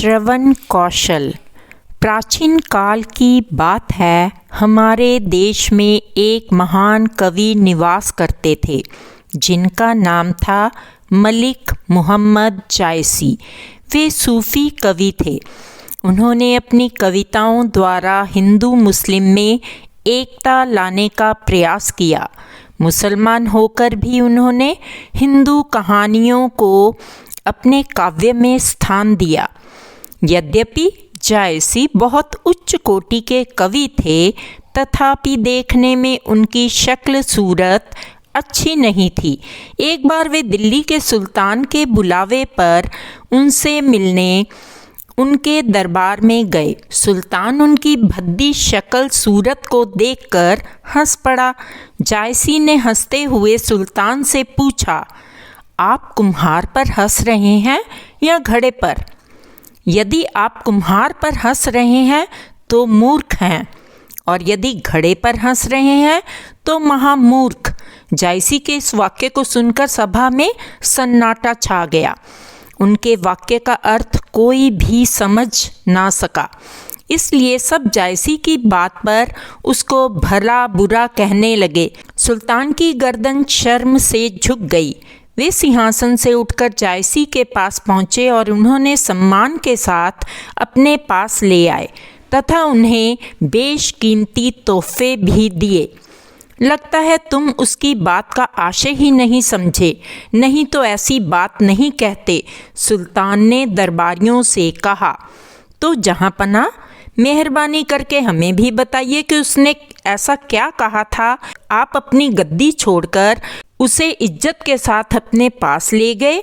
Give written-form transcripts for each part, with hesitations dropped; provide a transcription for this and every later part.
श्रवण कौशल। प्राचीन काल की बात है, हमारे देश में एक महान कवि निवास करते थे जिनका नाम था मलिक मुहम्मद जायसी। वे सूफ़ी कवि थे। उन्होंने अपनी कविताओं द्वारा हिंदू मुस्लिम में एकता लाने का प्रयास किया। मुसलमान होकर भी उन्होंने हिंदू कहानियों को अपने काव्य में स्थान दिया। यद्यपि जायसी बहुत उच्च कोटि के कवि थे, तथापि देखने में उनकी शक्ल सूरत अच्छी नहीं थी। एक बार वे दिल्ली के सुल्तान के बुलावे पर उनसे मिलने उनके दरबार में गए। सुल्तान उनकी भद्दी शक्ल सूरत को देखकर हंस पड़ा। जायसी ने हंसते हुए सुल्तान से पूछा, आप कुम्हार पर हंस रहे हैं या घड़े पर? यदि आप कुम्हार पर हंस रहे हैं तो मूर्ख हैं, और यदि घड़े पर हंस रहे हैं तो महामूर्ख। जायसी के इस वाक्य को सुनकर सभा में सन्नाटा छा गया। उनके वाक्य का अर्थ कोई भी समझ ना सका, इसलिए सब जायसी की बात पर उसको भला बुरा कहने लगे। सुल्तान की गर्दन शर्म से झुक गई। वे सिंहासन से उठकर जायसी के पास पहुँचे और उन्होंने सम्मान के साथ अपने पास ले आए तथा उन्हें बेशकीमती तोहफे भी दिए। लगता है तुम उसकी बात का आशय ही नहीं समझे, नहीं तो ऐसी बात नहीं कहते। सुल्तान ने दरबारियों से कहा, तो जहाँपना, मेहरबानी करके हमें भी बताइए कि उसने ऐसा क्या कहा था। आप अपनी गद्दी छोड़कर उसे इज्जत के साथ अपने पास ले गए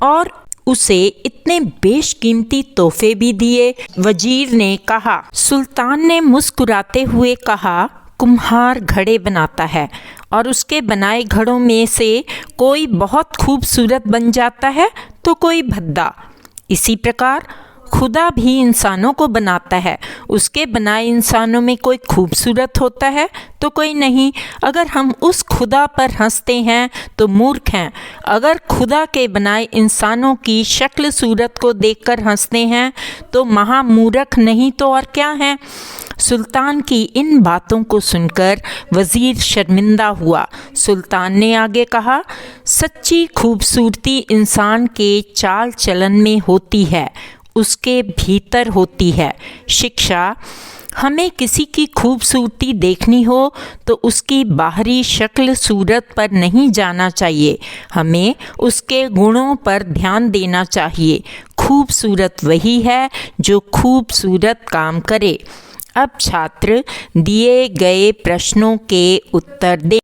और उसे इतने बेशकीमती तोहफे भी दिए। वजीर ने कहा। सुल्तान ने मुस्कुराते हुए कहा, कुम्हार घड़े बनाता है और उसके बनाए घड़ों में से कोई बहुत खूबसूरत बन जाता है तो कोई भद्दा। इसी प्रकार खुदा भी इंसानों को बनाता है, उसके बनाए इंसानों में कोई खूबसूरत होता है तो कोई नहीं। अगर हम उस खुदा पर हंसते हैं तो मूर्ख हैं, अगर खुदा के बनाए इंसानों की शक्ल सूरत को देखकर हंसते हैं तो महामूर्ख नहीं तो और क्या हैं। सुल्तान की इन बातों को सुनकर वज़ीर शर्मिंदा हुआ। सुल्तान ने आगे कहा, सच्ची खूबसूरती इंसान के चाल चलन में होती है, उसके भीतर होती है। शिक्षा, हमें किसी की खूबसूरती देखनी हो तो उसकी बाहरी शक्ल सूरत पर नहीं जाना चाहिए, हमें उसके गुणों पर ध्यान देना चाहिए। खूबसूरत वही है जो खूबसूरत काम करे। अब छात्र दिए गए प्रश्नों के उत्तर दें।